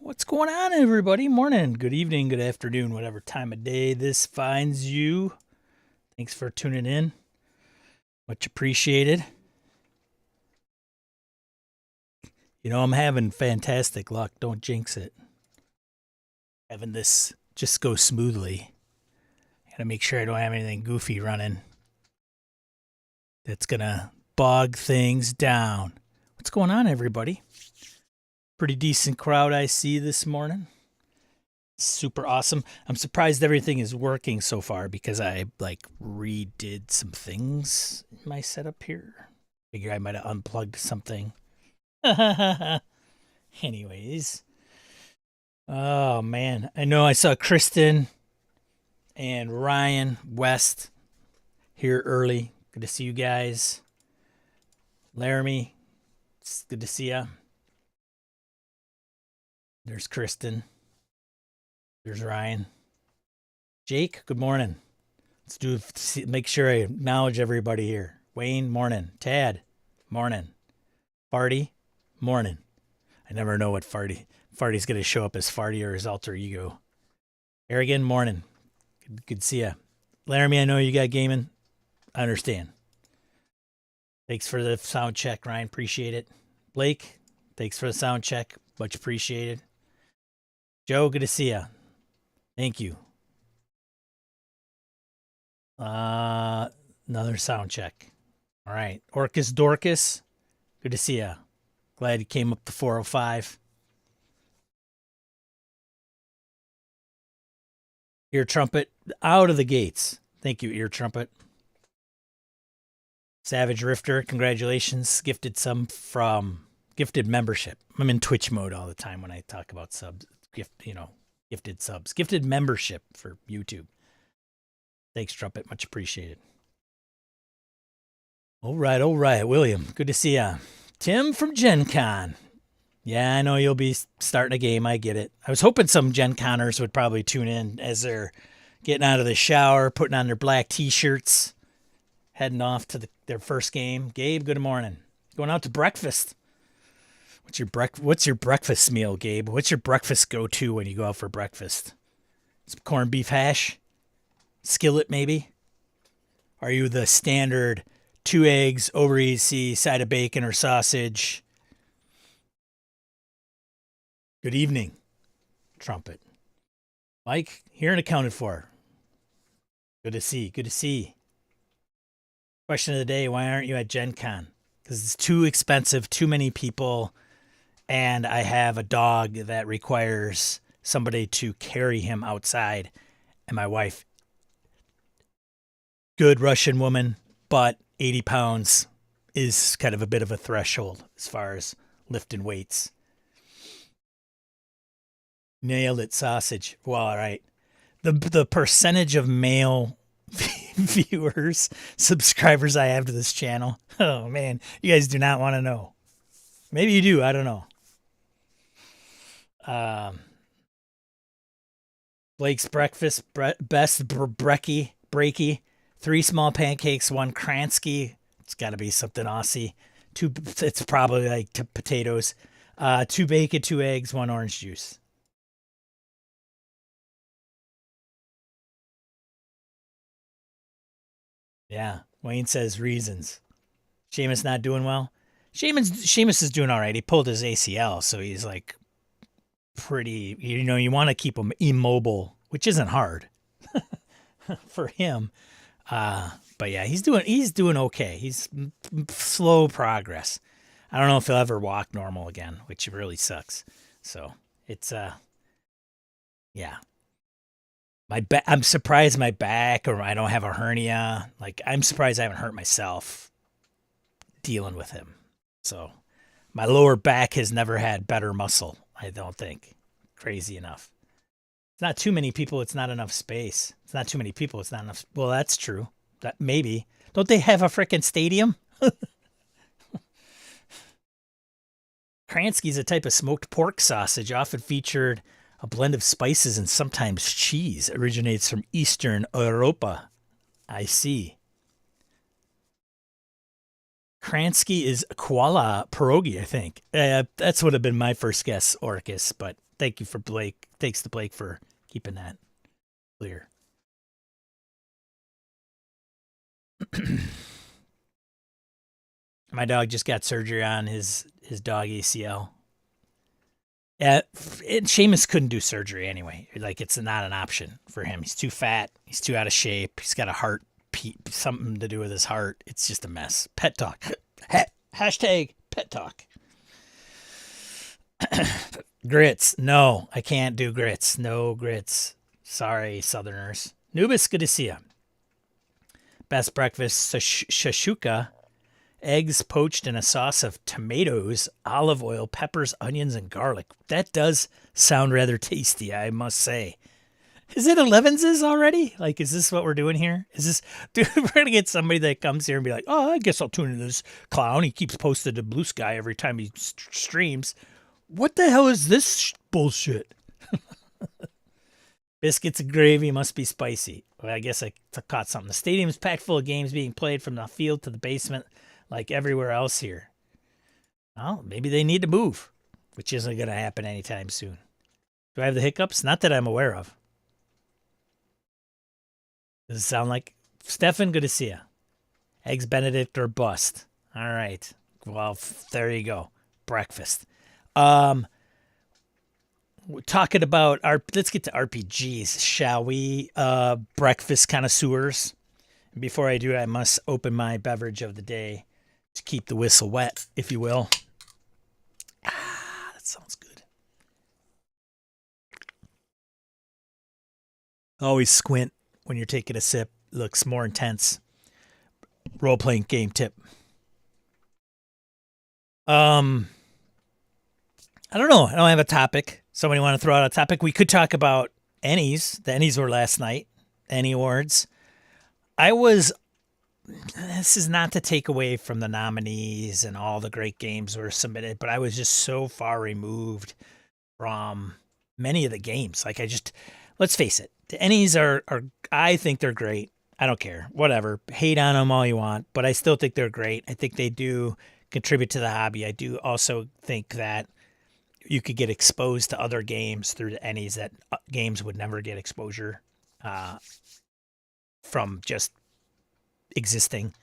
What's going on, everybody? Morning, good evening, good afternoon, whatever time of day this finds you. Thanks for tuning in. Much appreciated. I'm having fantastic luck. Don't jinx it. Having this just go smoothly. Gotta make sure I don't have anything goofy running that's gonna bog things down. What's going on, everybody? Pretty decent crowd I see this morning. Super awesome. I'm surprised everything is working so far because I redid some things in my setup here. Figure I might have unplugged something. Anyways. Oh man. I know I saw Kristen and Ryan West here early. Good to see you guys. Laramie, it's good to see ya. There's Kristen. There's Ryan. Jake, good morning. Make sure I acknowledge everybody here. Wayne, morning. Tad, morning. Farty, morning. I never know what Farty's going to show up as Farty or his alter ego. Aragon, morning. Good to see ya. Laramie, I know you got gaming. I understand. Thanks for the sound check, Ryan. Appreciate it. Blake, thanks for the sound check. Much appreciated. Joe, good to see ya. Thank you. Another sound check. All right. Orcus Dorcas, good to see ya. Glad you came up to 405. Ear Trumpet, out of the gates. Thank you, Ear Trumpet. Savage Rifter, congratulations. Gifted membership. I'm in Twitch mode all the time when I talk about subs. Gifted subs. Gifted membership for YouTube. Thanks, Trumpet. Much appreciated. All right. William, good to see ya. Tim from Gen Con. Yeah, I know you'll be starting a game. I get it. I was hoping some Gen Conners would probably tune in as they're getting out of the shower, putting on their black t-shirts, heading off to their first game. Gabe, good morning. Going out to breakfast. What's your breakfast meal, Gabe? What's your breakfast go-to when you go out for breakfast? Some corned beef hash? Skillet, maybe? Are you the standard 2 eggs, over easy, side of bacon or sausage? Good evening, Trumpet. Mike, here and accounted for. Good to see. Question of the day, why aren't you at Gen Con? Because it's too expensive, too many people, and I have a dog that requires somebody to carry him outside. And my wife, good Russian woman, but 80 pounds is kind of a bit of a threshold as far as lifting weights. Nailed it, sausage. Well, all right. The percentage of male viewers, subscribers I have to this channel. Oh man, you guys do not want to know. Maybe you do. I don't know. Blake's breakfast, best breaky. 3 small pancakes, 1 Kransky. It's got to be something Aussie. It's probably like potatoes. 2 bacon, 2 eggs, 1 orange juice. Yeah, Wayne says reasons. Seamus not doing well. Seamus is doing all right. He pulled his ACL, so he's like pretty. You want to keep him immobile, which isn't hard for him. But yeah, he's doing okay. He's slow progress. I don't know if he'll ever walk normal again, which really sucks. So it's yeah. I'm surprised my back, or I don't have a hernia. Like, I'm surprised I haven't hurt myself dealing with him. So my lower back has never had better muscle, I don't think. Crazy enough. It's not too many people, it's not enough space. It's not too many people, it's not enough. Well, that's true. That maybe. Don't they have a freaking stadium? Kransky's a type of smoked pork sausage, often featured a blend of spices and sometimes cheese. Originates from Eastern Europa. I see. Kransky is koala pierogi, I think. That's would have been my first guess, Orcus, but Thank you for Blake. Thanks to Blake for keeping that clear. My dog just got surgery on his dog ACL. Yeah, Seamus couldn't do surgery anyway. Like, it's not an option for him. He's too fat. He's too out of shape. He's got a heart, something to do with his heart. It's just a mess. Pet talk. Hashtag pet talk. Grits. No, I can't do grits. No grits. Sorry, Southerners. Nubis, good to see you. Best breakfast, shashuka. Eggs poached in a sauce of tomatoes, olive oil, peppers, onions, and garlic. That does sound rather tasty, I must say. Is it 11's already? Like, is this what we're doing here? Is this, dude, we're going to get somebody that comes here and be like, oh, I guess I'll tune into this clown. He keeps posted to Blue Sky every time he streams. What the hell is this bullshit? Biscuits and gravy must be spicy. Well, I guess I caught something. The stadium's packed full of games being played from the field to the basement, like everywhere else here. Well, maybe they need to move, which isn't going to happen anytime soon. Do I have the hiccups? Not that I'm aware of. Does it sound like... Stefan, good to see you. Eggs Benedict or bust. All right. Well, there you go. Breakfast. We're talking about... let's get to RPGs, shall we? Breakfast connoisseurs. Before I do, I must open my beverage of the day to keep the whistle wet, if you will. That sounds good. Always squint when you're taking a sip. It looks more intense. Role-playing game tip. I don't know. I don't have a topic. Somebody want to throw out a topic? We could talk about Ennies. The Ennies were last night. Ennie Awards. This is not to take away from the nominees and all the great games were submitted, but I was just so far removed from many of the games. Like, let's face it, the Ennies are I think they're great. I don't care. Whatever. Hate on them all you want, but I still think they're great. I think they do contribute to the hobby. I do also think that you could get exposed to other games through the Ennies that games would never get exposure from just existing.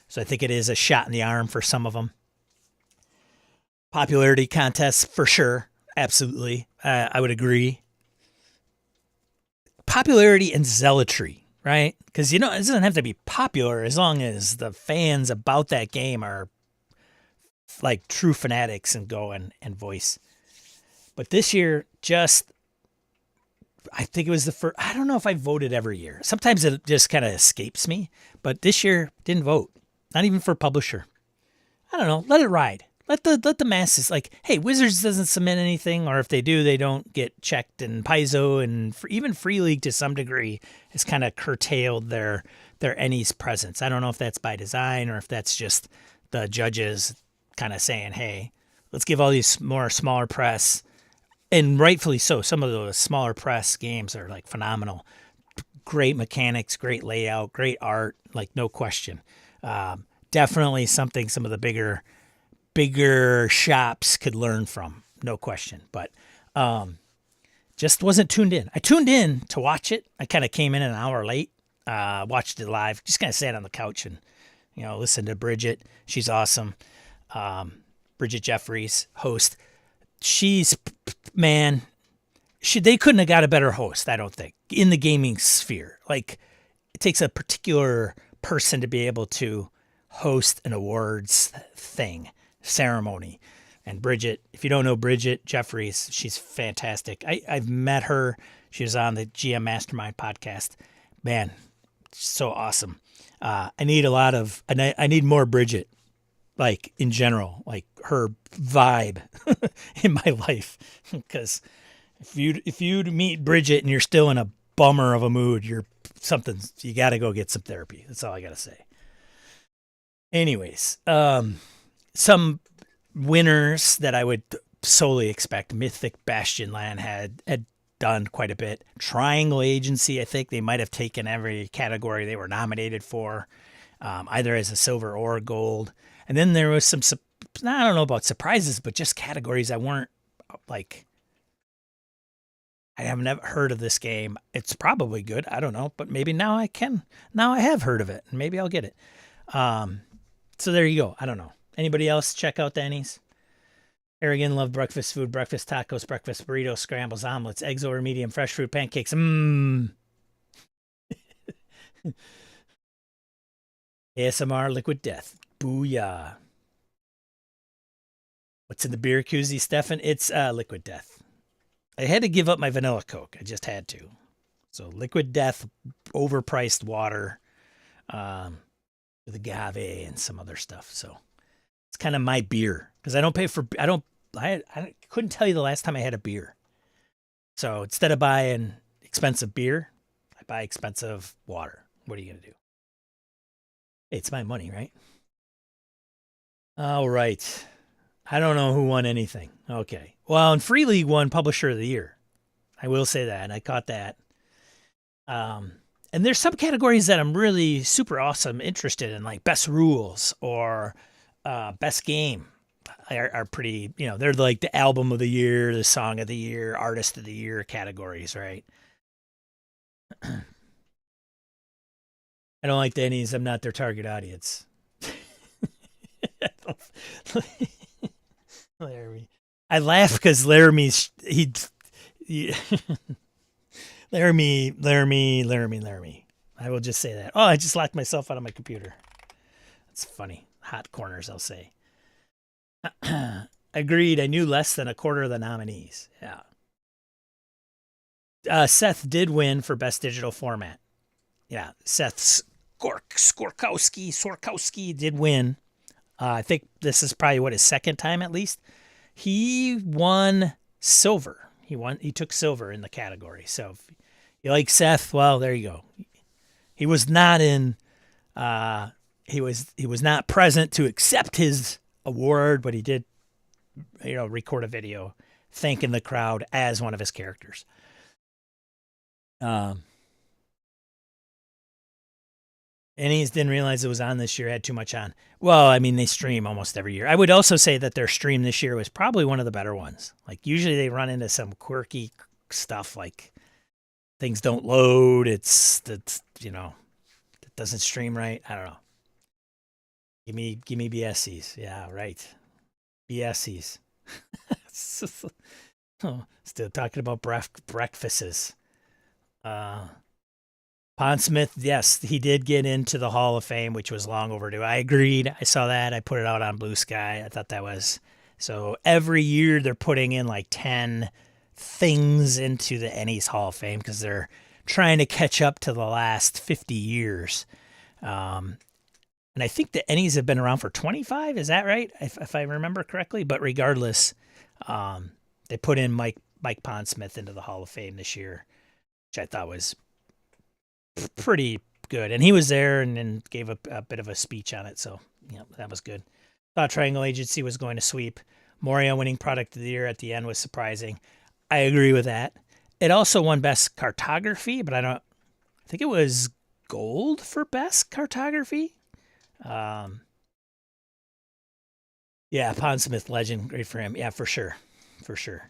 So I think it is a shot in the arm for some of them. Popularity contests for sure. Absolutely. I would agree. Popularity and zealotry, right? Because, it doesn't have to be popular as long as the fans about that game are like true fanatics and go and voice. But this year, I think it was the first. I don't know if I voted every year. Sometimes it just kind of escapes me. But this year, didn't vote. Not even for publisher. I don't know. Let it ride. Let the masses, like, hey, Wizards doesn't submit anything, or if they do, they don't get checked. And Paizo and even Free League to some degree has kind of curtailed their Ennies presence. I don't know if that's by design or if that's just the judges kind of saying, hey, let's give all these more smaller press. And rightfully so. Some of those smaller press games are like phenomenal. Great mechanics, great layout, great art, like no question. Definitely something some of the bigger shops could learn from, no question. But just wasn't tuned in. I tuned in to watch it. I kind of came in an hour late, watched it live, just kind of sat on the couch and, listened to Bridget. She's awesome. Bridget Jeffries, host. They couldn't have got a better host, I don't think, in the gaming sphere. Like, it takes a particular person to be able to host an awards ceremony. And Bridget, if you don't know Bridget Jeffries, she's fantastic. I've met her. She was on the GM Mastermind podcast. Man, so awesome. I need more Bridget. Like, in general, like her vibe in my life. Because if you meet Bridget and you're still in a bummer of a mood, you got to go get some therapy. That's all I got to say. Anyways, some winners that I would solely expect. Mythic Bastion Land had done quite a bit. Triangle Agency, I think they might have taken every category they were nominated for, either as a silver or a gold. And then there was some, I don't know about surprises, but just categories that weren't like I have never heard of this game. It's probably good. I don't know, but maybe now I can. Now I have heard of it, and maybe I'll get it. So there you go. I don't know. Anybody else check out Denny's? Arrogant love breakfast food, breakfast tacos, breakfast burritos, scrambles, omelets, eggs over medium, fresh fruit, pancakes. ASMR liquid death. Booyah. What's in the beer koozie, Stefan? It's liquid death. I had to give up my vanilla Coke. I just had to. So liquid death, overpriced water, with agave and some other stuff. So it's kind of my beer because I don't pay for. I couldn't tell you the last time I had a beer. So instead of buying expensive beer, I buy expensive water. What are you gonna do? It's my money, right? All right. I don't know who won anything. Okay. Well, and Free League won Publisher of the Year. I will say that, and I caught that. And there's some categories that I'm really super awesome interested in, like Best Rules or Best Game are pretty, they're like the Album of the Year, the Song of the Year, Artist of the Year categories, right? I don't like Denny's. I'm not their target audience. Laramie. I laugh because Laramie's Laramie. I will just say that. Oh, I just locked myself out of my computer. That's funny. Hot corners, I'll say. Agreed. I knew less than a quarter of the nominees. Yeah. Seth did win for best digital format. Yeah, Seth Skorkowski did win. I think this is probably his second time at least. He won silver. He took silver in the category. So if you like Seth, well, there you go. He was not in. He was not present to accept his award, but he did, record a video thanking the crowd as one of his characters. Ennies didn't realize it was on this year, had too much on. Well, I mean, they stream almost every year. I would also say that their stream this year was probably one of the better ones. Like, usually they run into some quirky stuff, like things don't load. It doesn't stream right. I don't know. Give me BSCs. Yeah, right. BSCs. Oh, still talking about breakfasts. Pondsmith, yes, he did get into the Hall of Fame, which was long overdue. I agreed. I saw that. I put it out on Blue Sky. I thought that was... So every year they're putting in like 10 things into the Ennies Hall of Fame because they're trying to catch up to the last 50 years. And I think the Ennies have been around for 25. Is that right? If I remember correctly. But regardless, they put in Mike Pondsmith into the Hall of Fame this year, which I thought was pretty good. And he was there and gave a bit of a speech on it. So, that was good. Thought Triangle Agency was going to sweep. Moria winning Product of the Year at the end was surprising. I agree with that. It also won Best Cartography, but I think it was gold for Best Cartography. Yeah, Pondsmith legend. Great for him. Yeah, for sure. For sure.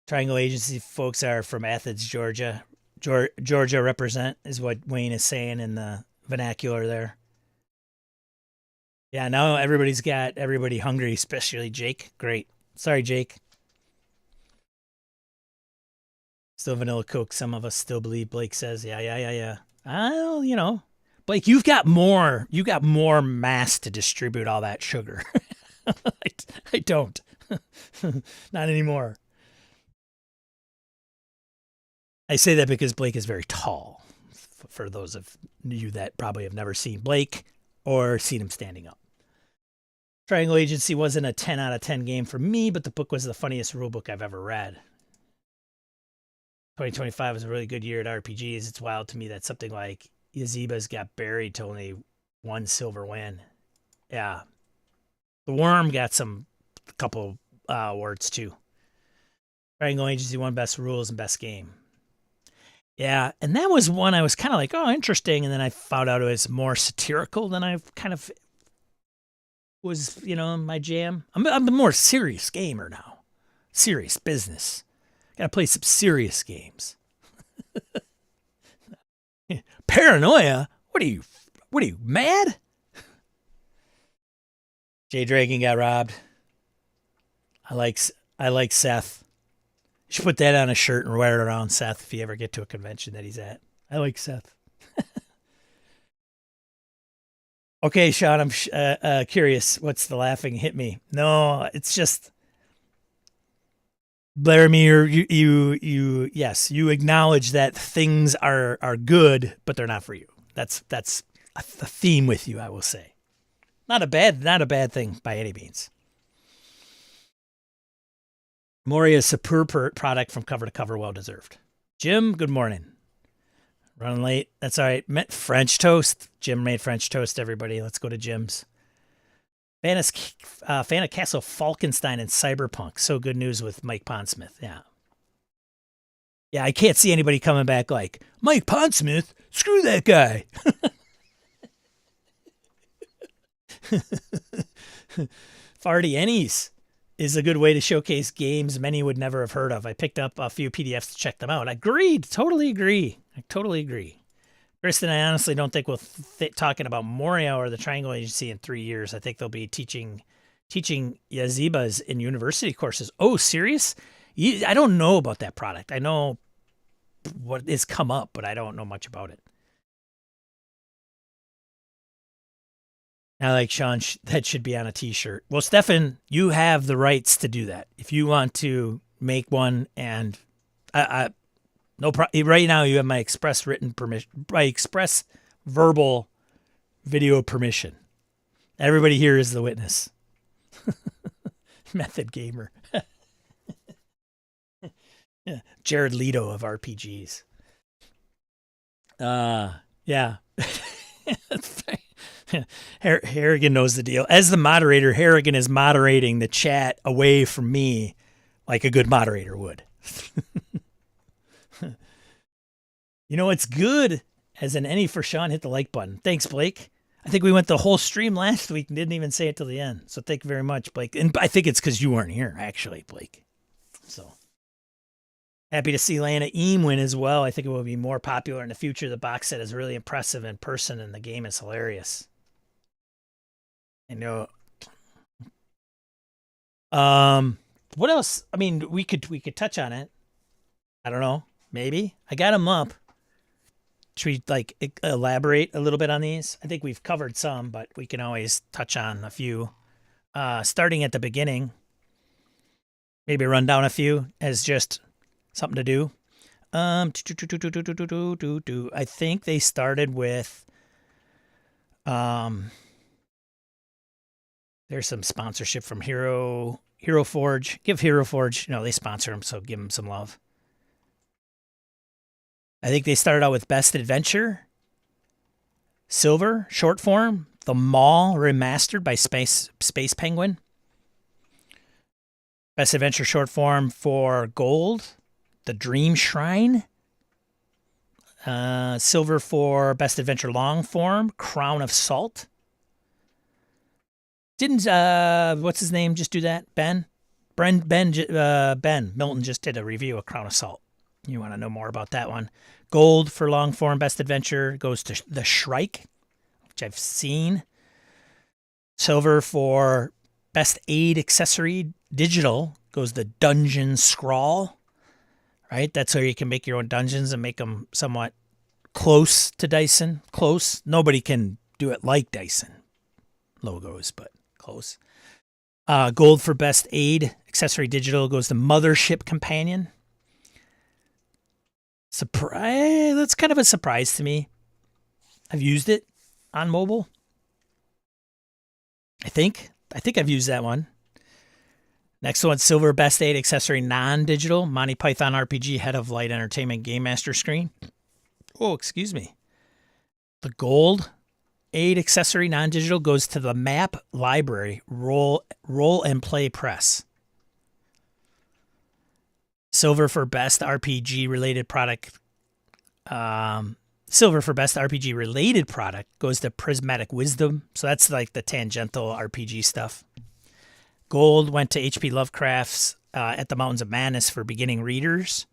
Triangle Agency folks are from Athens, Georgia. Georgia represent is what Wayne is saying in the vernacular there. Yeah, now everybody's got everybody hungry, especially Jake. Great. Sorry, Jake. Still vanilla Coke. Some of us still believe, Blake says. Yeah. Well, Blake, you've got more mass to distribute all that sugar. I don't. Not anymore. I say that because Blake is very tall. For those of you that probably have never seen Blake or seen him standing up. Triangle Agency wasn't a 10 out of 10 game for me, but the book was the funniest rule book I've ever read. 2025 was a really good year at RPGs. It's wild to me that something like Yaziba's got buried to only one silver win. Yeah. The Worm got a couple awards too. Triangle Agency won Best Rules and Best Game. Yeah, and that was one I was kind of like, oh, interesting. And then I found out it was more satirical than I kind of was, my jam. I'm a more serious gamer now. Serious business. Gotta play some serious games. Paranoia? What are you mad? Jay Dragon got robbed. I like Seth. You should put that on a shirt and wear it around Seth if you ever get to a convention that he's at. I like Seth. Okay, Sean, I'm curious. What's the laughing? Hit me. No, it's just Laramie. Yes, you acknowledge that things are good, but they're not for you. That's a theme with you, I will say. Not a bad thing by any means. Moria is a superb product from cover to cover, well deserved. Jim, good morning. Running late. That's all right. Met French toast. Jim made French toast, everybody. Let's go to Jim's. Fan of Castle Falkenstein and Cyberpunk. So good news with Mike Pondsmith. Yeah. Yeah, I can't see anybody coming back like, Mike Pondsmith, screw that guy. Farty Ennies is a good way to showcase games many would never have heard of. I picked up a few PDFs to check them out. Agreed. Totally agree. I totally agree. Kristen, I honestly don't think we'll talking about Moria or the Triangle Agency in 3 years. I think they'll be teaching Yazibas in university courses. Oh, serious? I don't know about that product. I know what has come up, but I don't know much about it. I like Sean. That should be on a T-shirt. Well, Stefan, you have the rights to do that. If you want to make one, and right now you have my express written permission, my express verbal video permission. Everybody here is the witness. Method gamer. Yeah. Jared Leto of RPGs. Yeah. Harrigan knows the deal. As the moderator, Harrigan is moderating the chat away from me like a good moderator would. You know, it's good as an any for Sean. Hit the like button. Thanks, Blake. I think we went the whole stream last week and didn't even say it till the end. So thank you very much, Blake. And I think it's because you weren't here, actually, Blake. So happy to see Lana Eam win as well. I think it will be more popular in the future. The box set is really impressive in person, and the game is hilarious. I know. What else? I mean, we could touch on it. I don't know. Maybe I got them up. Should we like elaborate a little bit on these? I think we've covered some, but we can always touch on a few. Starting at the beginning, maybe run down a few as just something to do. I think they started with there's some sponsorship from Hero Forge. Give Hero Forge, they sponsor them, so give them some love. I think they started out with Best Adventure, Silver, short form, The Mall Remastered by Space Penguin. Best Adventure short form for Gold, The Dream Shrine. Silver for Best Adventure long form, Crown of Salt. Didn't what's his name just do that? Ben Milton just did a review of Crown of Salt. You want to know more about that one? Gold for long form Best Adventure goes to The Shrike, which I've seen. Silver for Best Aid Accessory digital goes to Dungeon Scrawl. Right? That's where you can make your own dungeons and make them somewhat close to Dyson. Close. Nobody can do it like Dyson logos, but close. Gold for Best Aid Accessory digital goes to Mothership Companion. Surprise! That's kind of a surprise to me. I've used it on mobile. I think I've used that one. Next one, Silver Best Aid Accessory non-digital, Monty Python RPG Head of Light Entertainment Game Master Screen. Oh, excuse me. The Gold Aid Accessory non-digital goes to the Map Library Roll and Play Press. Silver for Best RPG related product. Silver for Best RPG related product goes to Prismatic Wisdom. So that's like the tangential RPG stuff. Gold went to H.P. Lovecraft's At the Mountains of Madness for beginning readers.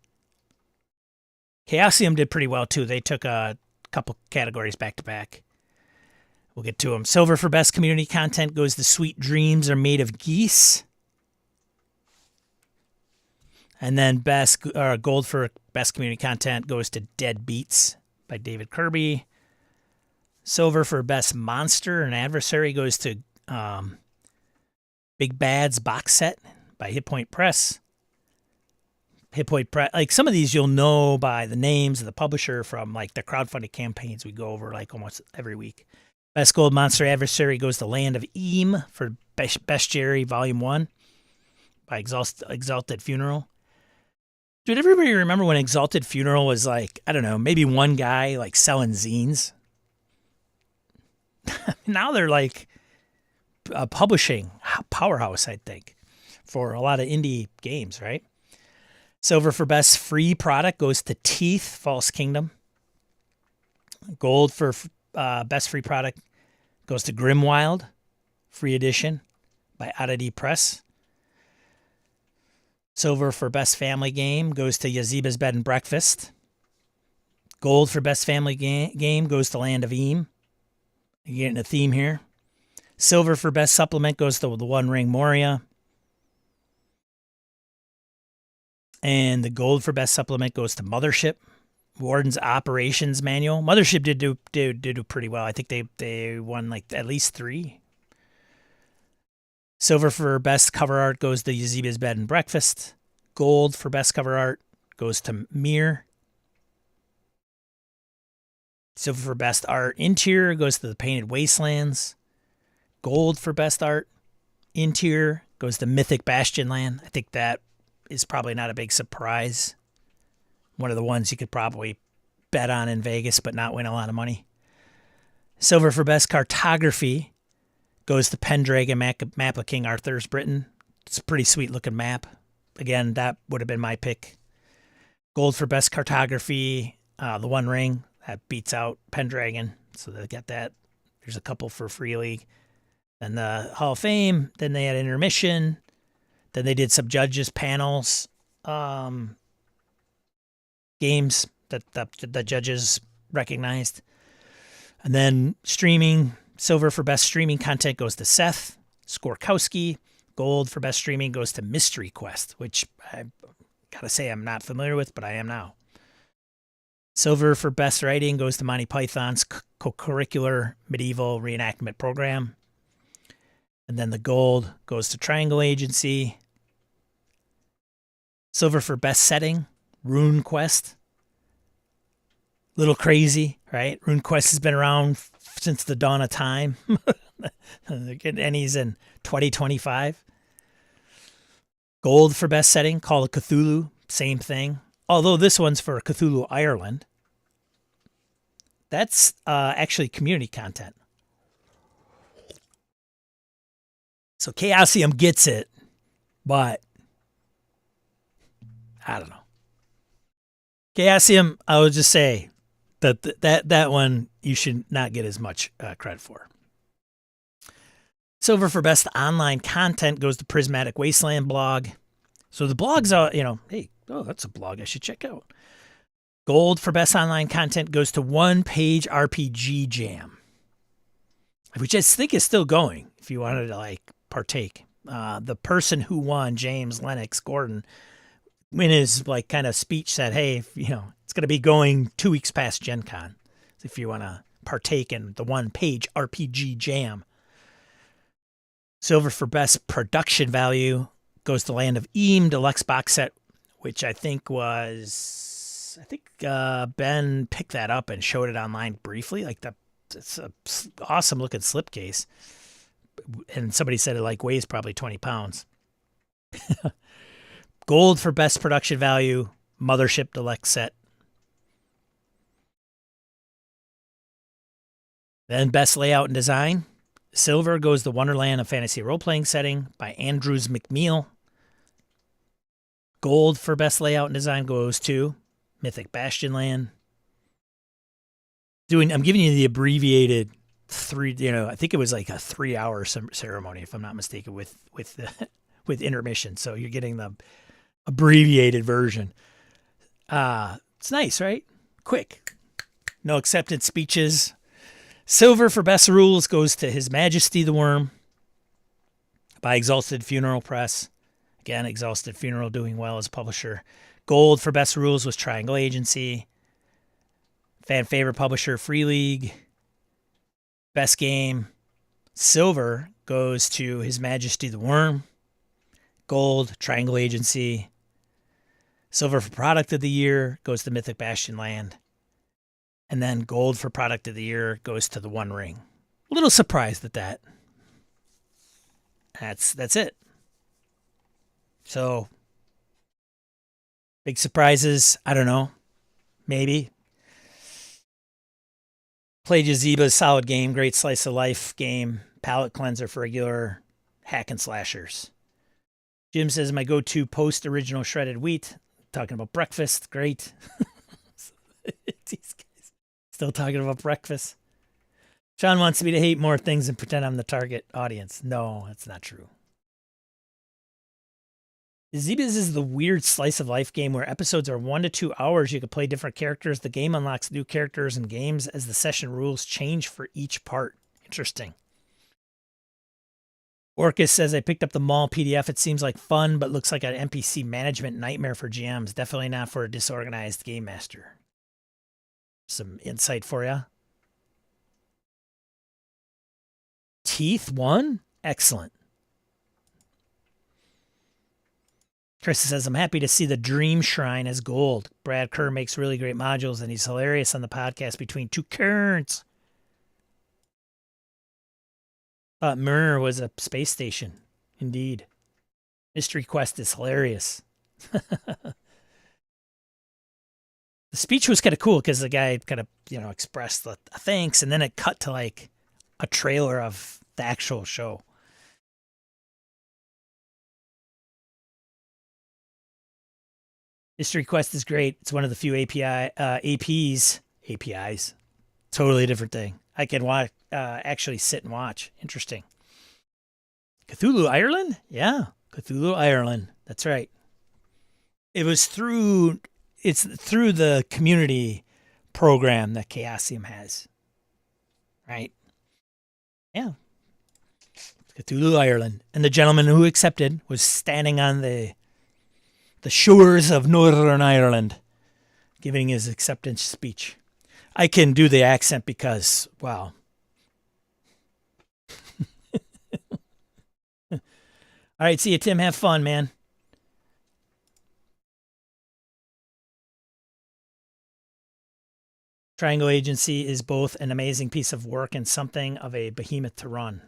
Chaosium did pretty well too. They took a couple categories back to back. We'll get to them. Silver for best community content goes to Sweet Dreams Are Made of Geese. And then gold for best community content goes to Dead Beats by David Kirby. Silver for best monster and adversary goes to Big Bad's box set by Hit Point Press. Hit Point Press, like some of these you'll know by the names of the publisher from like the crowdfunding campaigns we go over like almost every week. Best gold monster adversary goes to Land of Eam for Bestiary Volume 1 by Exalted Funeral. Dude, everybody remember when Exalted Funeral was like, I don't know, maybe one guy like selling zines? Now they're like a publishing powerhouse, I think, for a lot of indie games, right? Silver for best free product goes to Teeth, False Kingdom. Gold for best free product goes to Grimwild, free edition by Oddity Press. Silver for best family game goes to Yaziba's Bed and Breakfast. Gold for best family game goes to Land of Eam. You're getting a theme here. Silver for best supplement goes to The One Ring Moria. And the gold for best supplement goes to Mothership, Warden's Operations Manual. Mothership did do pretty well. I think they won like at least 3. Silver for best cover art goes to Yaziba's Bed and Breakfast. Gold for best cover art goes to Mir. Silver for best art interior goes to The Painted Wastelands. Gold for best art interior goes to Mythic Bastionland. I think that is probably not a big surprise. One of the ones you could probably bet on in Vegas but not win a lot of money. Silver for best cartography goes to Pendragon Map of King Arthur's Britain. It's a pretty sweet looking map. Again, that would have been my pick. Gold for best cartography, The One Ring. That beats out Pendragon. So they got that. There's a couple for Free League. Then the Hall of Fame. Then they had intermission. Then they did some judges panels, games that the judges recognized. And then streaming, silver for best streaming content goes to Seth Skorkowski. Gold for best streaming goes to Mystery Quest, which I gotta say I'm not familiar with, but I am now. Silver for best writing goes to Monty Python's co-curricular medieval reenactment program. And then the gold goes to Triangle Agency. Silver for best setting, Rune Quest. Little crazy, right? Rune Quest has been around since the dawn of time. And he's in 2025. Gold for best setting, Call of Cthulhu, same thing. Although this one's for Cthulhu Ireland. That's actually community content. So Chaosium gets it, but I don't know. Chaosium, I would just say that one you should not get as much credit for. Silver for best online content goes to Prismatic Wasteland blog. So the blogs are, hey, that's a blog I should check out. Gold for best online content goes to One Page RPG Jam, which I think is still going if you wanted to partake. The person who won, James Lennox Gordon, in his kind of speech said, hey, it's going to be going 2 weeks past Gen Con if you want to partake in the One Page RPG Jam. Silver for best production value goes to Land of Eam Deluxe box set, which I think Ben picked that up and showed it online briefly. It's a awesome looking slipcase. And somebody said it weighs probably 20 pounds. Gold for best production value, Mothership Deluxe set. Then best layout and design. Silver goes to Wonderland, a fantasy role-playing setting by Andrews McNeil. Gold for best layout and design goes to Mythic Bastionland. I'm giving you the abbreviated I think it was like a 3-hour ceremony, if I'm not mistaken, with with intermission. So you're getting the abbreviated version. It's nice, right? Quick. No acceptance speeches. Silver for best rules goes to His Majesty the Worm by Exhausted Funeral Press. Again, Exhausted Funeral doing well as publisher. Gold for best rules was Triangle Agency. Fan favorite publisher, Free League. Best game, silver goes to His Majesty the Worm. Gold, Triangle Agency. Silver for product of the year goes to Mythic Bastion Land. And then gold for product of the year goes to the One Ring. A little surprised at that. That's it. So, big surprises, I don't know. Maybe. Played Yazeba's solid game, great slice of life game, palate cleanser for regular hack and slashers. Jim says my go-to post original shredded wheat. Talking about breakfast, great. These guys still talking about breakfast. Sean wants me to hate more things and pretend I'm the target audience. No, that's not true. Yazeba's is the weird slice of life game where episodes are 1 to 2 hours. You can play different characters. The game unlocks new characters and games as the session rules change for each part. Interesting. Orcus says, I picked up the mall PDF. It seems like fun, but looks like an NPC management nightmare for GMs. Definitely not for a disorganized game master. Some insight for you. Teeth 1? Excellent. Chris says, I'm happy to see the Dream Shrine as gold. Brad Kerr makes really great modules, and he's hilarious on the podcast between two currents. Thought Mir was a space station. Indeed. Mystery Quest is hilarious. The speech was kind of cool because the guy kind of, expressed the thanks, and then it cut to like a trailer of the actual show. Mystery Quest is great. It's one of the few APIs. Totally different thing. I can actually sit and watch. Interesting. Cthulhu Ireland? Yeah, Cthulhu Ireland. That's right. It's through the community program that Chaosium has. Right? Yeah. Cthulhu Ireland. And the gentleman who accepted was standing on the shores of Northern Ireland, giving his acceptance speech. I can do the accent because, wow. All right, see you, Tim. Have fun, man. Triangle Agency is both an amazing piece of work and something of a behemoth to run.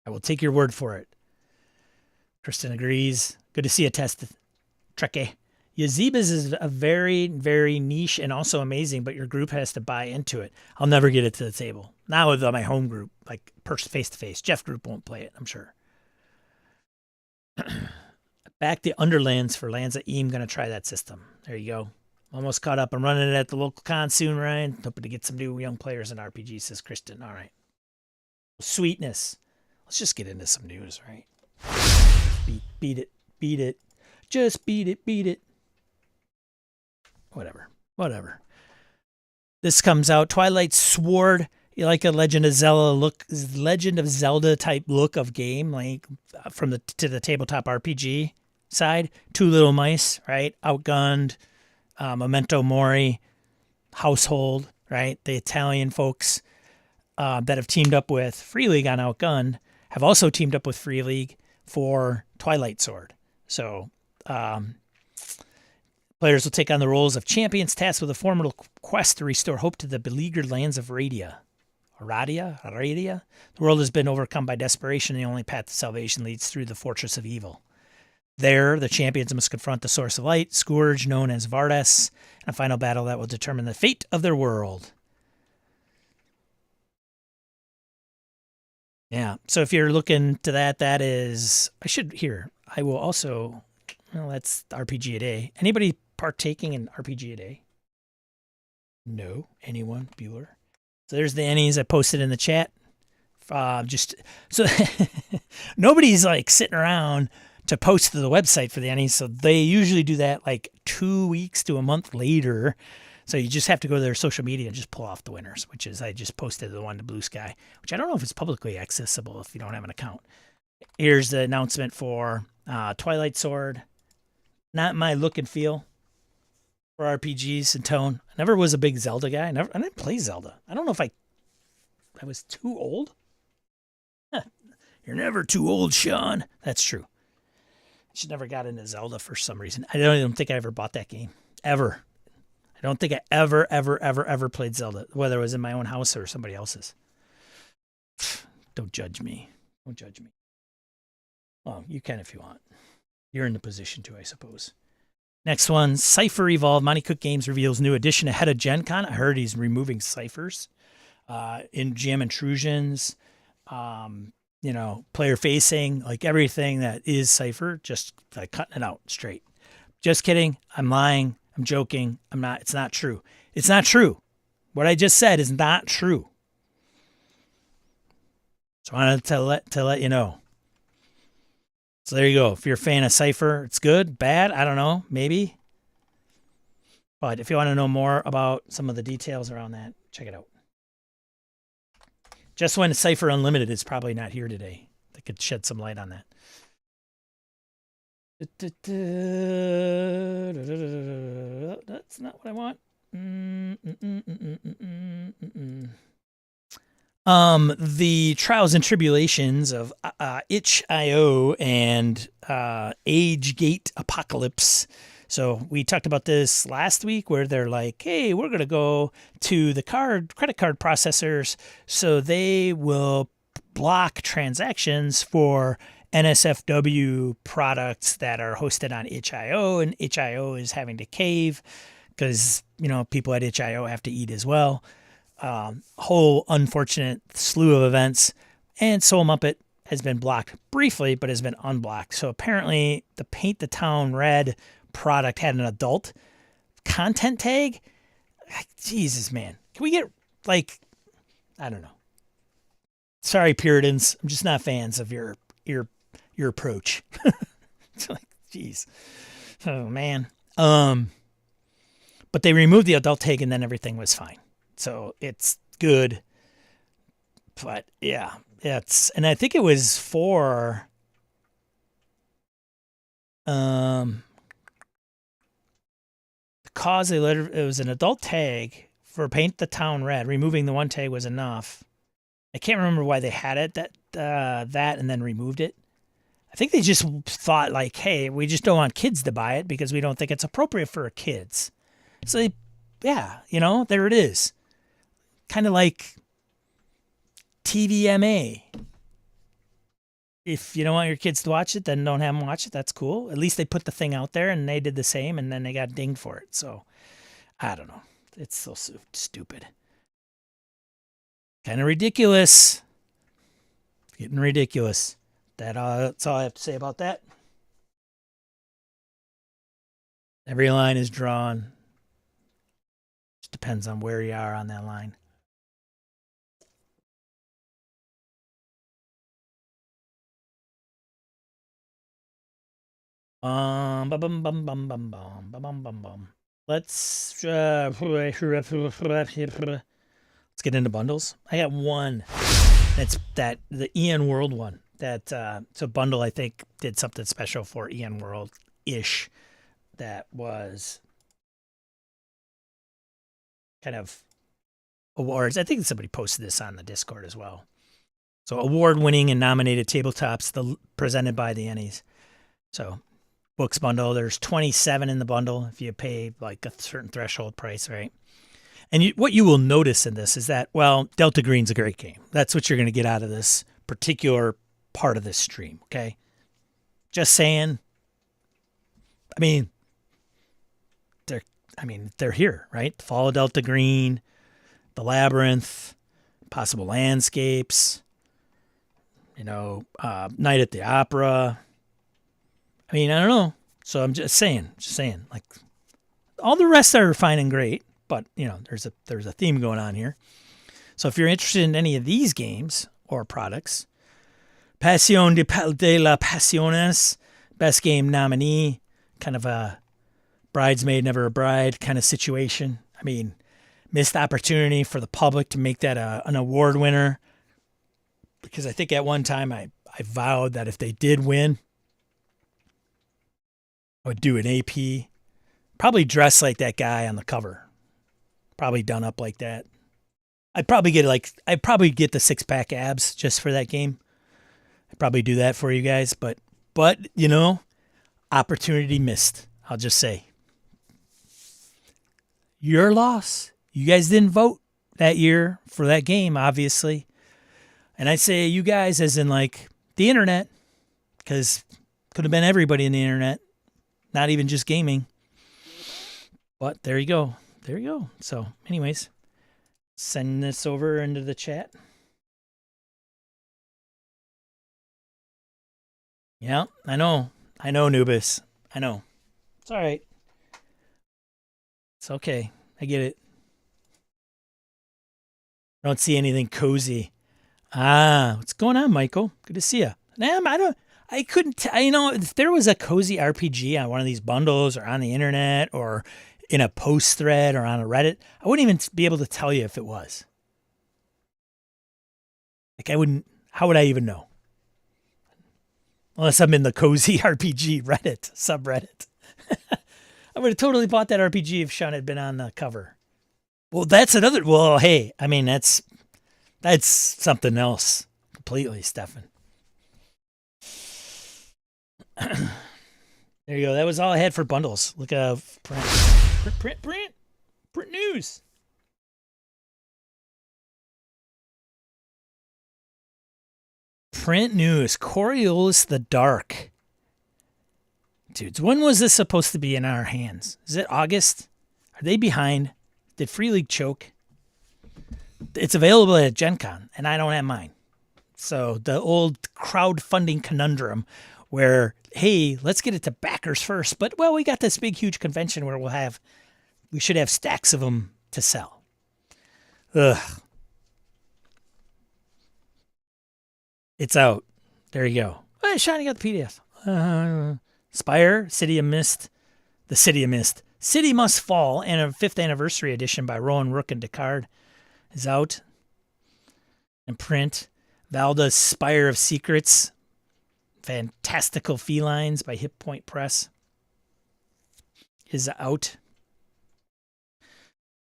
I will take your word for it. Kristen agrees. Good to see you, Trekkie. Yazeba's is a very, very niche and also amazing, but your group has to buy into it. I'll never get it to the table. Not with my home group, like face-to-face. Jeff group won't play it, I'm sure. Back the Underlands for Lanza E. I'm going to try that system. There you go. Almost caught up. I'm running it at the local con soon, Ryan. Hoping to get some new young players in RPG, says Kristen. All right. Sweetness. Let's just get into some news, right? Beat it. Just beat it. Whatever. This comes out. Twilight Sword. You like a Legend of Zelda type look of game, like to the tabletop RPG side. Two Little Mice, right? Outgunned. Memento Mori. Household, right? The Italian folks that have teamed up with Free League on Outgunned have also teamed up with Free League for Twilight Sword. So players will take on the roles of champions tasked with a formidable quest to restore hope to the beleaguered lands of Radia. The world has been overcome by desperation, and the only path to salvation leads through the Fortress of Evil. There, the champions must confront the Source of Light, Scourge, known as Vardas, in a final battle that will determine the fate of their world. Yeah, so if you're looking to that is... I will also... Well, that's RPG a Day. Anybody partaking in RPG a Day? No? Anyone? Bueller? So there's the Ennies I posted in the chat. Just so nobody's like sitting around to post to the website for the NES. So they usually do that like 2 weeks to a month later. So you just have to go to their social media and just pull off the winners, which is I just posted the one to Blue Sky, which I don't know if it's publicly accessible if you don't have an account. Here's the announcement for Twilight Sword. Not my look and feel for RPGs and tone. I never was a big Zelda guy. I didn't play Zelda. I don't know if I was too old. You're never too old, Sean. That's true. I just never got into Zelda for some reason. I don't even think I ever bought that game. Ever. I don't think I ever played Zelda, whether it was in my own house or somebody else's. Don't judge me. Don't judge me. Well, you can if you want. You're in the position to, I suppose. Next one, Cypher Evolved. Monty Cook Games reveals new edition ahead of Gen Con. I heard he's removing ciphers in GM intrusions, player facing, like everything that is Cypher, just like cutting it out straight. Just kidding. I'm lying. I'm joking. I'm not. It's not true. It's not true. What I just said is not true. So I wanted to let you know. So there you go. If you're a fan of Cypher, it's good, bad, I don't know, maybe. But if you want to know more about some of the details around that, check it out. Just when Cypher Unlimited is probably not here today. They could shed some light on that. That's not what I want. The trials and tribulations of itch.io and AgeGate Apocalypse. So we talked about this last week where they're like, hey, we're going to go to the credit card processors so they will block transactions for NSFW products that are hosted on itch.io, and itch.io is having to cave because, people at itch.io have to eat as well. Whole unfortunate slew of events, and Soul Muppet has been blocked briefly, but has been unblocked. So apparently the Paint the Town Red product had an adult content tag. Jesus, man. Can we get, I don't know. Sorry, Puritans. I'm just not fans of your approach. It's like, geez. Oh, man. But they removed the adult tag and then everything was fine. So it's good. But yeah, and I think it was for cause it was an adult tag for Paint the Town Red. Removing the one tag was enough. I can't remember why they had it that and then removed it. I think they just thought hey, we just don't want kids to buy it because we don't think it's appropriate for kids. So there it is. Kind of like TVMA. If you don't want your kids to watch it, then don't have them watch it. That's cool. At least they put the thing out there and they did the same and then they got dinged for it. So, I don't know. It's so stupid. Kind of ridiculous. Getting ridiculous. That's all I have to say about that. Every line is drawn. Just depends on where you are on that line. Let's get into bundles. I got one. That's the EN World one. It's a bundle I think did something special for EN World-ish. That was kind of awards. I think somebody posted this on the Discord as well. So award-winning and nominated tabletops presented by the Ennies. So books bundle, there's 27 in the bundle if you pay a certain threshold price, right? And what you will notice in this is that, Delta Green's a great game. That's what you're going to get out of this particular part of this stream, okay? Just saying. They're here, right? Fall of Delta Green, the Labyrinth, Possible Landscapes, Night at the Opera. I don't know. So I'm just saying, all the rest are fine and great, but there's a theme going on here. So if you're interested in any of these games, or products. Pasión de las Pasiones, best game nominee, kind of a bridesmaid, never a bride kind of situation. I mean, missed opportunity for the public to make that an award winner, because I think at one time I vowed that if they did win, I would do an AP, probably dress like that guy on the cover, probably done up like that. I'd probably get the 6-pack abs just for that game. I'd probably do that for you guys, but you know, opportunity missed. I'll just say, your loss. You guys didn't vote that year for that game, obviously. And I say you guys as in like the internet, because could have been everybody in the internet, not even just gaming. But there you go. There you go. So anyways, send this over into the chat. Yeah, I know, Nubis. I know. It's all right. It's okay. I get it. I don't see anything cozy. What's going on, Michael? Good to see you. I couldn't, if there was a cozy RPG on one of these bundles or on the internet or in a post thread or on a Reddit, I wouldn't even be able to tell you if it was. Like, how would I even know? Unless I'm in the cozy RPG Reddit, subreddit. I would have totally bought that RPG if Sean had been on the cover. Well, hey, I mean, that's something else completely, Stefan. There you go. That was all I had for bundles. Look at print news. Print news. Coriolis the Dark. Dudes, when was this supposed to be in our hands? Is it August? Are they behind? Did Free League choke? It's available at Gen Con, and I don't have mine. So the old crowdfunding conundrum where, hey, let's get it to backers first. But, well, we got this big, huge convention where we should have stacks of them to sell. Ugh. It's out. There you go. Hey, Sean, you got the PDF. Spire, City of Mist, The City of Mist. City Must Fall, and a 5th anniversary edition by Rowan Rook and Descartes is out in print. Valda's Spire of Secrets, Fantastical Felines by Hip Point Press is out.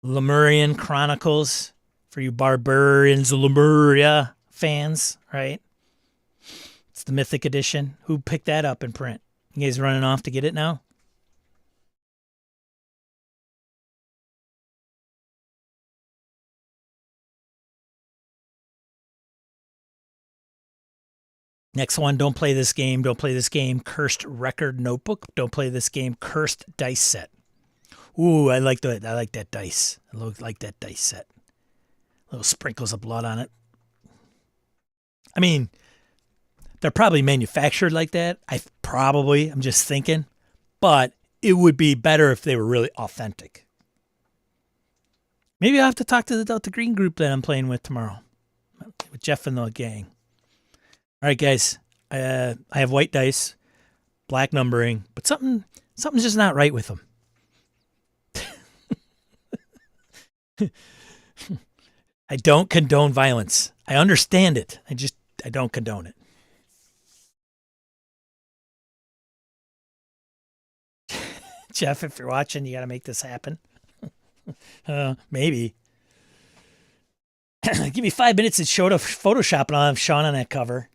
Lemurian Chronicles for you Barbarians of Lemuria fans, right? It's the Mythic Edition. Who picked that up in print? You guys running off to get it now? Next one, don't play this game. Don't play this game. Cursed Record Notebook. Don't play this game. Cursed Dice Set. Ooh, I like that dice. I like that dice set. Little sprinkles of blood on it. I mean, they're probably manufactured like that. I'm just thinking. But it would be better if they were really authentic. Maybe I'll have to talk to the Delta Green group that I'm playing with tomorrow. With Jeff and the gang. All right, guys. I have white dice, black numbering, but something's just not right with them. I don't condone violence. I understand it. I don't condone it. Jeff, if you're watching, you got to make this happen. Maybe. Give me 5 minutes and show to Photoshop and I'll have Sean on that cover.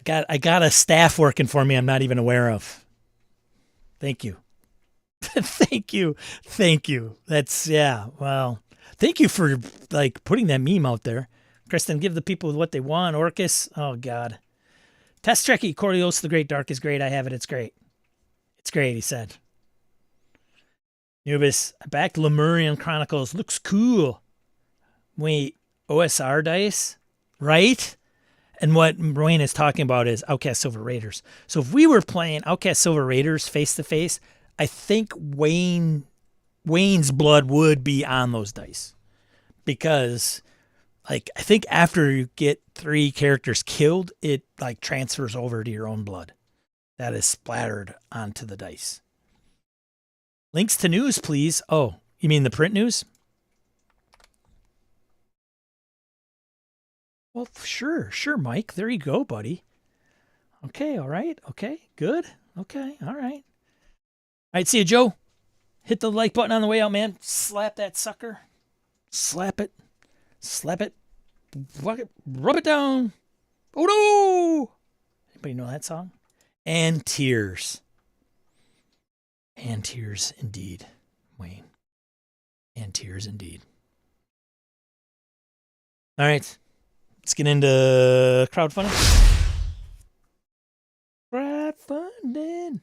I got a staff working for me I'm not even aware of. Thank you. Thank you. That's, yeah, well, thank you for, putting that meme out there. Kristen, give the people what they want. Orcus, oh, God. Test Trekkie, Coriolis the Great Dark is great. I have it. It's great. It's great, he said. Nubis, back Lemurian Chronicles. Looks cool. Wait, OSR dice? Right? And what Wayne is talking about is Outcast Silver Raiders. So if we were playing Outcast Silver Raiders face-to-face, I think Wayne's blood would be on those dice. because like I think after you get 3 characters killed, it like transfers over to your own blood. That is splattered onto the dice. Links to news, please. Oh, you mean the print news? Well, sure, Mike. There you go, buddy. Okay, all right. Okay, good. Okay, all right. All right, see you, Joe. Hit the like button on the way out, man. Slap that sucker. Slap it. Slap it. Rub it down. Oh, no. Anybody know that song? And tears. And tears indeed, Wayne. And tears indeed. All right. Let's get into crowdfunding. Crowdfunding.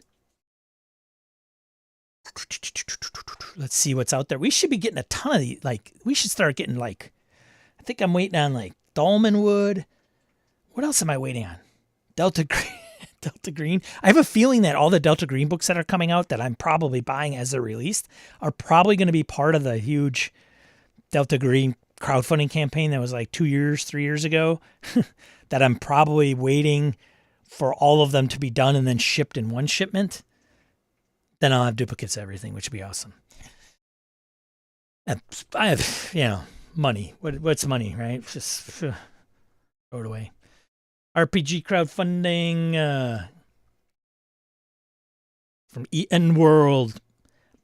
Let's see what's out there. We should be getting a ton of these. Like, we should start getting like, I think I'm waiting on like Dolmenwood. What else am I waiting on? Delta Green. Delta Green. I have a feeling that all the Delta Green books that are coming out that I'm probably buying as they're released are probably going to be part of the huge Delta Green crowdfunding campaign that was like 3 years ago that I'm probably waiting for all of them to be done and then shipped in one shipment. Then I'll have duplicates of everything, which would be awesome. I have, money. What's money, right? Just throw it away. RPG crowdfunding from Eaton World.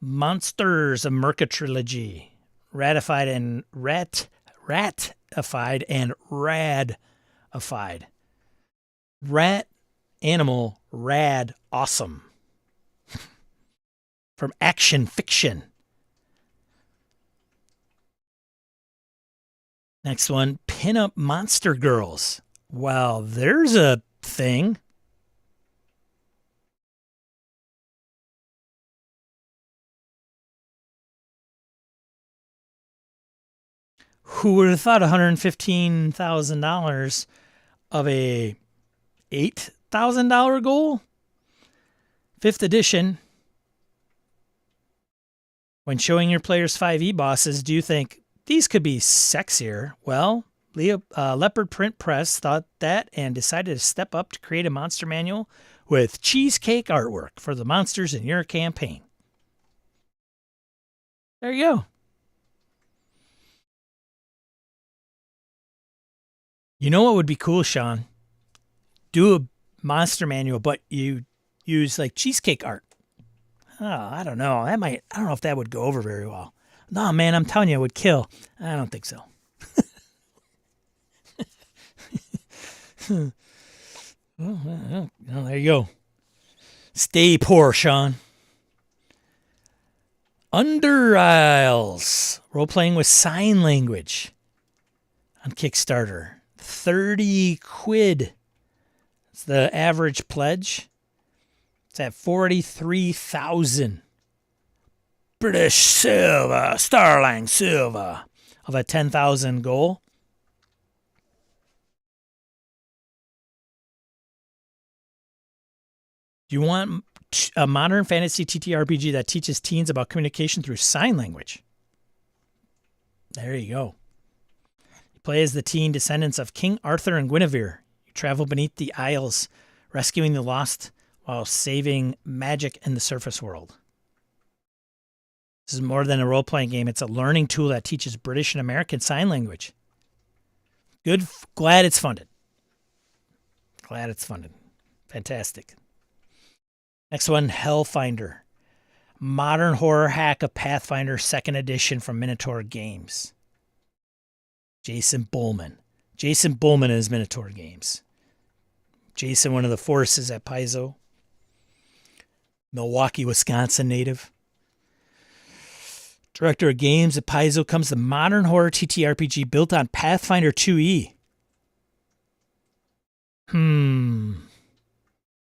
Monsters of Merca Trilogy. Ratified and ratified. Rat, animal, rad, awesome. From Action Fiction. Next one, Pinup Monster Girls. Well, there's a thing. Who would have thought $115,000 of a $8,000 goal? 5th edition. When showing your players 5e bosses, do you think these could be sexier? Well, Leopard Print Press thought that and decided to step up to create a monster manual with cheesecake artwork for the monsters in your campaign. There you go. You know what would be cool, Sean? Do a monster manual, but you use like cheesecake art. Oh, I don't know. I don't know if that would go over very well. No, man, I'm telling you, it would kill. I don't think so. Well, there you go. Stay poor, Sean. Under Isles. Role-playing with sign language. On Kickstarter. 30 quid. It's the average pledge. It's at 43,000 British silver, sterling silver of a 10,000 goal. Do you want a modern fantasy TTRPG that teaches teens about communication through sign language? There you go. You play as the teen descendants of King Arthur and Guinevere. You travel beneath the Isles, rescuing the lost while saving magic in the surface world. This is more than a role-playing game. It's a learning tool that teaches British and American Sign Language. Good. Glad it's funded. Fantastic. Next one, Hellfinder. Modern horror hack of Pathfinder 2nd edition from Minotaur Games. Jason Bullman. Jason Bullman is Minotaur Games. Jason, one of the forces at Paizo. Milwaukee, Wisconsin native. Director of games at Paizo comes the modern horror TTRPG built on Pathfinder 2e. Have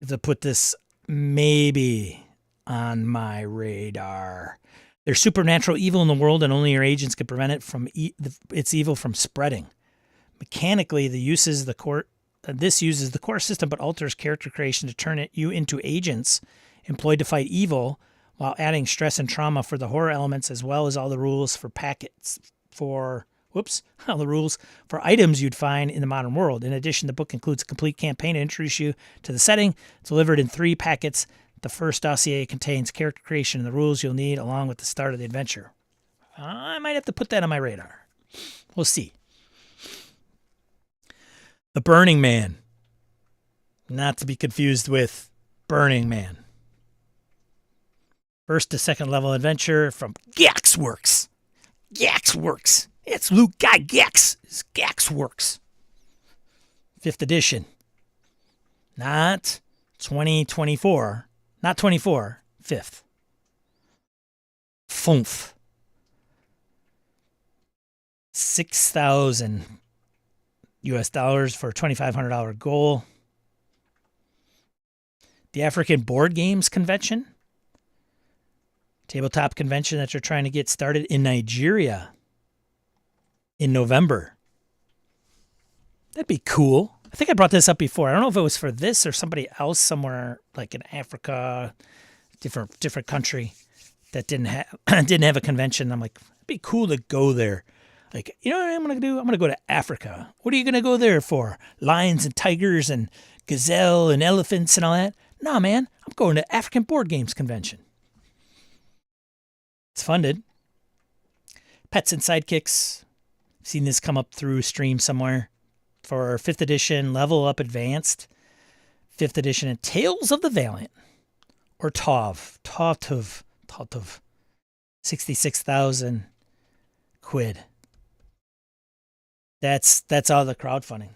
to put this maybe on my radar. There's supernatural evil in the world, and only your agents can prevent it from its evil from spreading. Mechanically, this uses the core system, but alters character creation to turn you into agents employed to fight evil, while adding stress and trauma for the horror elements, as well as all the rules for packets for all the rules for items you'd find in the modern world. In addition, the book includes a complete campaign to introduce you to the setting. It's delivered in 3 packets. The first dossier contains character creation and the rules you'll need along with the start of the adventure. I might have to put that on my radar. We'll see. The Burning Man. Not to be confused with Burning Man. First to second level adventure from Gaxworks. Gaxworks. It's Luke Guy Gax. It's Gaxworks. 5th edition. Not 2024. Not 24. 5th. Fünf. 6,000 US dollars for a $2,500 goal. The African Board Games Convention. Tabletop convention that you're trying to get started in Nigeria in November. That'd be cool. I think I brought this up before. I don't know if it was for this or somebody else somewhere like in Africa, different country that didn't have a convention. I'm like, it'd be cool to go there. Like, you know what I'm going to do? I'm going to go to Africa. What are you going to go there for? Lions and tigers and gazelle and elephants and all that? Nah, man, I'm going to African Board Games Convention. It's funded. Pets and Sidekicks. I've seen this come up through stream somewhere. For 5th edition, Level Up Advanced. 5th edition, and Tales of the Valiant. Or TOV. TOV. 66,000 quid. That's all the crowdfunding.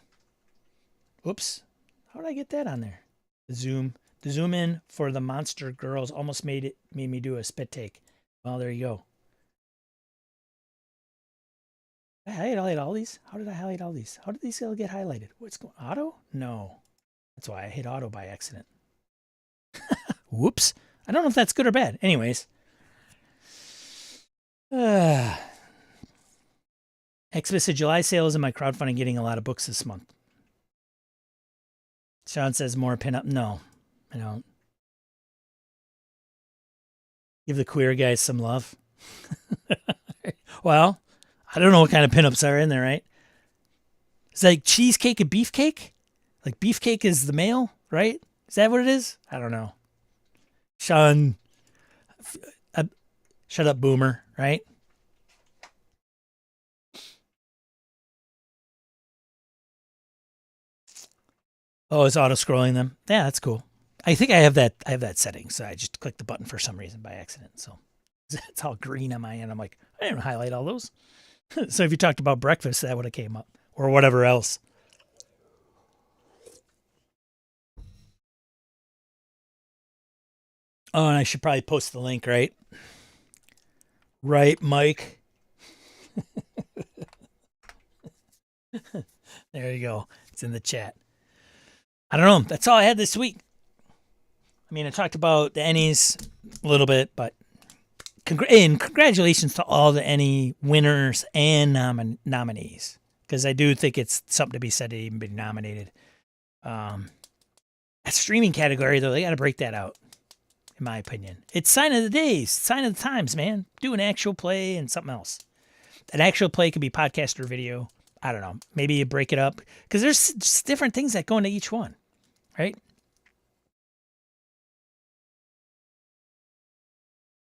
Oops. How did I get that on there? The zoom in for the Monster Girls almost made me do a spit take. Well, there you go. Did I highlight all these? How did I highlight all these? How did these all get highlighted? What's going on? Auto? No. That's why I hit auto by accident. Whoops. I don't know if that's good or bad. Anyways. Explicit July sales and my crowdfunding getting a lot of books this month. Sean says more pinup. No, I don't. Give the queer guys some love. Well, I don't know what kind of pinups are in there, right? It's like cheesecake and beefcake? Like beefcake is the male, right? Is that what it is? I don't know. Sean, shut up, boomer, right? Oh, it's auto-scrolling them. Yeah, that's cool. I think I have that setting, so I just clicked the button for some reason by accident. So it's all green on my end. I'm like, I didn't highlight all those. So if you talked about breakfast, that would have came up. Or whatever else. Oh, and I should probably post the link, right? Right, Mike? There you go. It's in the chat. I don't know. That's all I had this week. I mean, I talked about the Ennies a little bit, but congratulations to all the Ennie winners and nominees, because I do think it's something to be said to even be nominated. That streaming category, though, they got to break that out, in my opinion. It's sign of the days, sign of the times, man. Do an actual play and something else. An actual play could be podcast or video. I don't know. Maybe you break it up, because there's just different things that go into each one, right?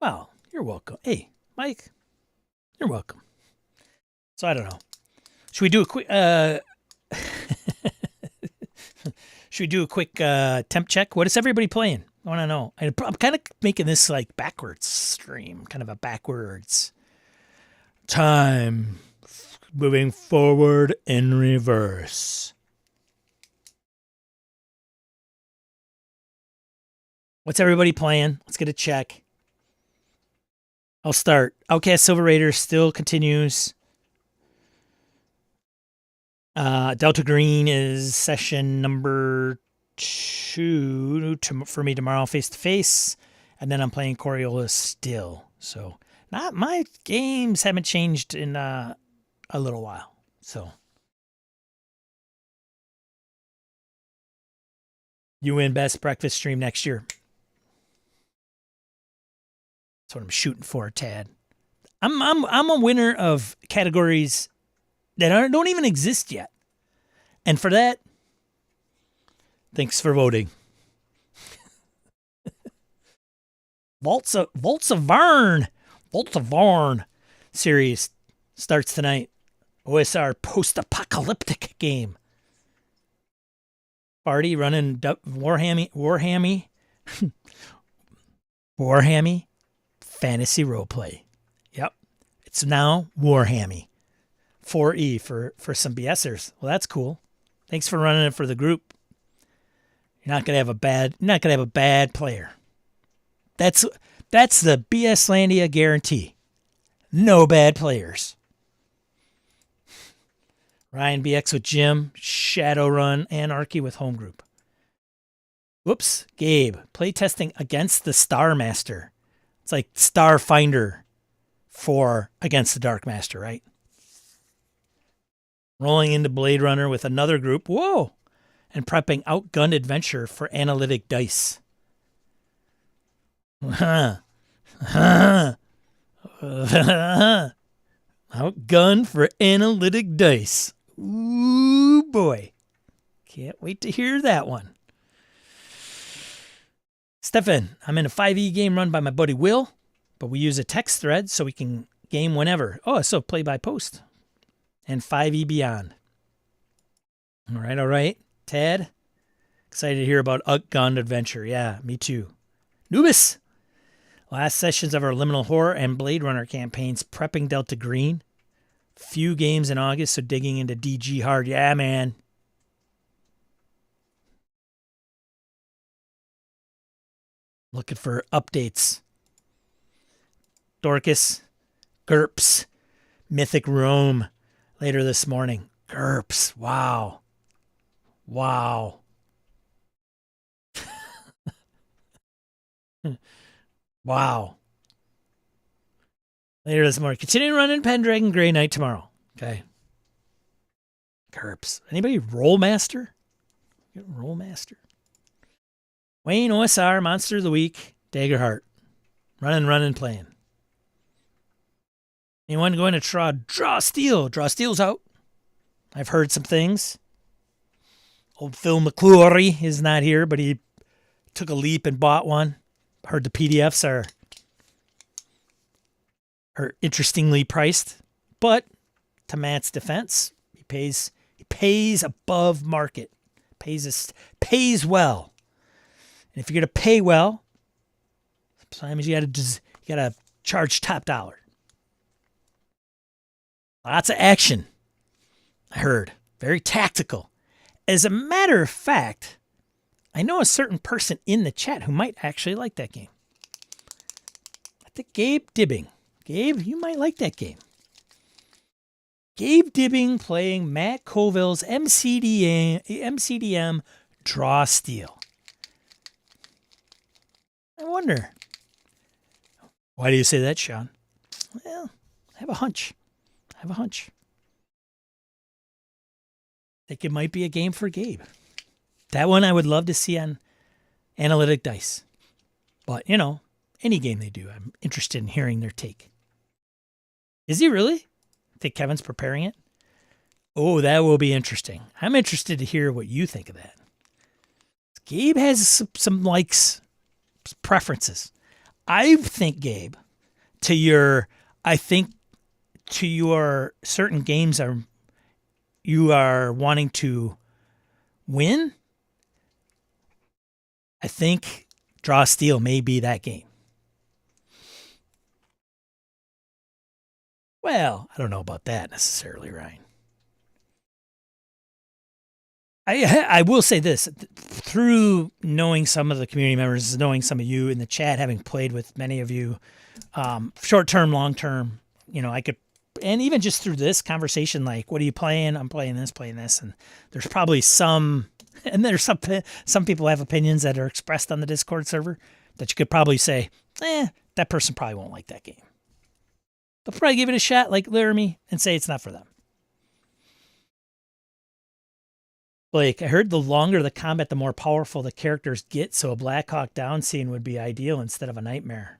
Well, you're welcome. Hey, Mike, you're welcome. So I don't know. Should we do a quick temp check? What is everybody playing? I want to know. I'm kind of making this like backwards stream, kind of a backwards time, moving forward in reverse. What's everybody playing? Let's get a check. I'll start. Outcast Silver Raider still continues. Delta Green is session number 2 for me tomorrow, face to face, and then I'm playing Coriolis still. So, not my games haven't changed in a little while. So, you win best breakfast stream next year. That's what I'm shooting for, Tad. I'm a winner of categories that don't even exist yet. And for that, thanks for voting. Vaults of Varn series starts tonight. OSR post-apocalyptic game. Party running Warhammy fantasy roleplay. Yep. It's now Warhammy. 4E for some BSers. Well, that's cool. Thanks for running it for the group. You're not gonna have a bad player. That's the BS Landia guarantee. No bad players. Ryan BX with Jim, Shadowrun, Anarchy with Home Group. Whoops, Gabe, playtesting against the Star Master. It's like Starfinder for Against the Dark Master, right? Rolling into Blade Runner with another group. Whoa! And prepping Outgunned Adventure for Analytic Dice. Outgunned for Analytic Dice. Ooh, boy. Can't wait to hear that one. Stefan, I'm in a 5e game run by my buddy Will, but we use a text thread so we can game whenever. Oh, so play by post. And 5e beyond. All right. Ted, excited to hear about Outgunned Adventure. Yeah, me too. Nubis, last sessions of our Liminal Horror and Blade Runner campaigns, prepping Delta Green. Few games in August, so digging into DG hard. Yeah, man. Looking for updates. Dorcas, GURPS, Mythic Rome later this morning. GURPS, wow. Wow. Wow. Later this morning. Continuing running Pendragon Grey Knight tomorrow. Okay. GURPS. Anybody Rollmaster? Rollmaster. Wayne OSR, Monster of the Week, Daggerheart. Running, playing. Anyone going to Draw Steel? Draw Steel's out. I've heard some things. Old Phil McClory is not here, but he took a leap and bought one. Heard the PDFs are interestingly priced, but to Matt's defense, he pays above market, pays well. And if you're gonna pay well, sometimes you gotta charge top dollar. Lots of action. I heard very tactical. As a matter of fact, I know a certain person in the chat who might actually like that game. I think Gabe Dibbing. Gabe, you might like that game. Gabe Dibbing playing Matt Colville's MCDM Draw Steel. I wonder. Why do you say that, Sean? Well, I have a hunch. I think it might be a game for Gabe. That one I would love to see on Analytic Dice. But, any game they do, I'm interested in hearing their take. Is he really? I think Kevin's preparing it. Oh, that will be interesting. I'm interested to hear what you think of that. Gabe has some likes, preferences. I think, Gabe, to your certain games you are wanting to win. I think Draw Steel may be that game. Well, I don't know about that necessarily, Ryan. I will say this, through knowing some of the community members, knowing some of you in the chat, having played with many of you, short-term, long-term, I could, and even just through this conversation, like, what are you playing? I'm playing this, and there's probably some people have opinions that are expressed on the Discord server that you could probably say, that person probably won't like that game. They'll probably give it a shot like Laramie and say it's not for them. Blake, I heard the longer the combat, the more powerful the characters get, so a Black Hawk Down scene would be ideal instead of a nightmare.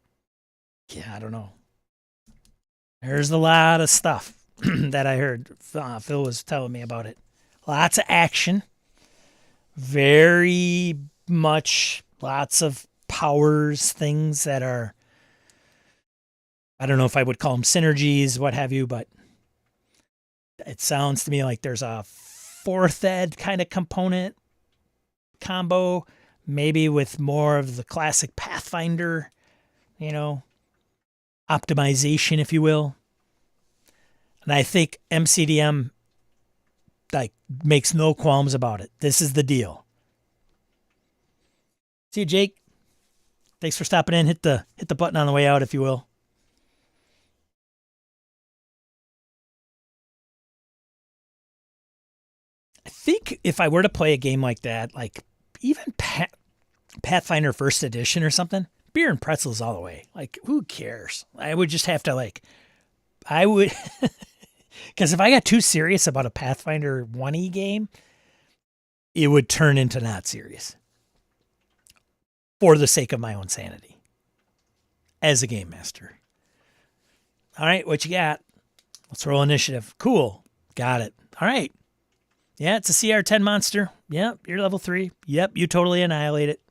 Yeah, I don't know. There's a lot of stuff. that I heard. Phil was telling me about it. Lots of action. Very much lots of powers, things that are, I don't know if I would call them synergies, what have you, but it sounds to me like there's a fourth ed kind of component combo, maybe with more of the classic Pathfinder, optimization, if you will. And I think MCDM makes no qualms about it. This is the deal. See you, Jake. Thanks for stopping in. Hit the button on the way out, if you will. I think if I were to play a game like that, like even Pathfinder First Edition or something, beer and pretzels all the way. Like, who cares? I would just have to because if I got too serious about a Pathfinder 1E game, it would turn into not serious for the sake of my own sanity as a game master. All right, what you got? Let's roll initiative. Cool. Got it. All right. Yeah, it's a CR10 monster. Yep, you're level 3. Yep, you totally annihilate it.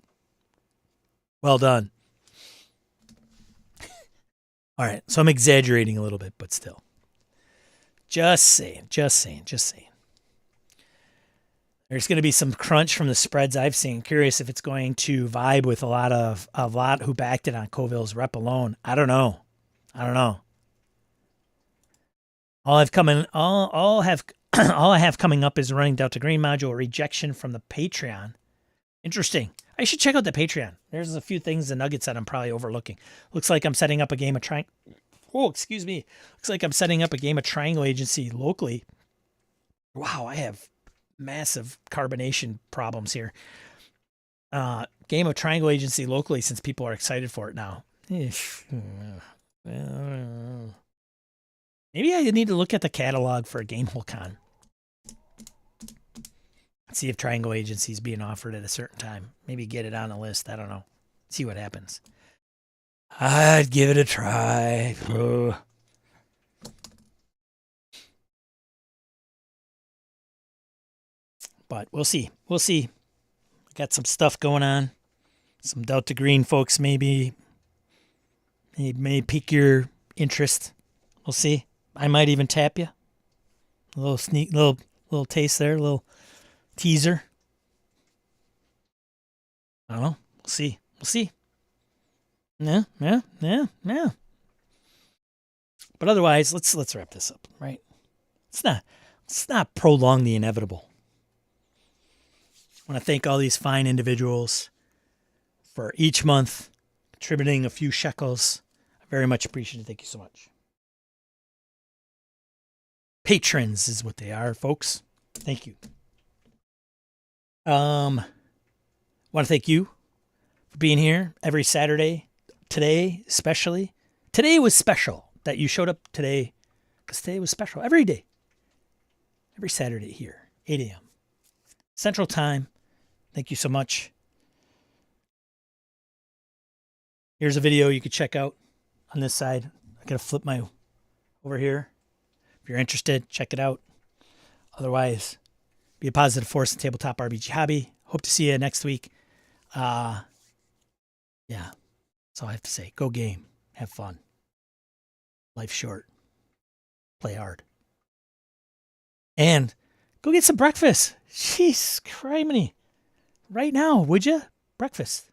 Well done. All right, so I'm exaggerating a little bit, but still. Just saying. There's going to be some crunch from the spreads I've seen. Curious if it's going to vibe with a lot who backed it on Coville's rep alone. I don't know. All I have coming up is running Delta Green module rejection from the Patreon. Interesting. I should check out the Patreon. There's a few things, the nuggets that I'm probably overlooking. Looks like I'm setting up a game of Looks like I'm setting up a game of Triangle Agency locally. Wow, I have massive carbonation problems here. Game of Triangle Agency locally since people are excited for it now. Maybe I need to look at the catalog for a Gamehole Con. See if Triangle Agency is being offered at a certain time. Maybe get it on the list. I don't know. See what happens. I'd give it a try. Ugh. But we'll see. Got some stuff going on. Some Delta Green folks maybe may pique your interest. We'll see. I might even tap you. A little sneak, little taste there, a little teaser. I don't know. We'll see. Yeah. But otherwise, let's wrap this up, right? Let's not prolong the inevitable. I want to thank all these fine individuals for each month contributing a few shekels. I very much appreciate it. Thank you so much. Patrons is what they are, folks. Thank you. Want to thank you for being here every Saturday. Today, especially. Today was special that you showed up today, because today was special. Every day. Every Saturday here, 8 a.m. Central Time. Thank you so much. Here's a video you could check out on this side. I gotta flip my over here. If you're interested, check it out. Otherwise, be a positive force in tabletop RPG hobby. Hope to see you next week. Yeah, that's all I have to say. Go game. Have fun. Life's short. Play hard. And go get some breakfast. Jeez, criminy. Right now, would you? Breakfast.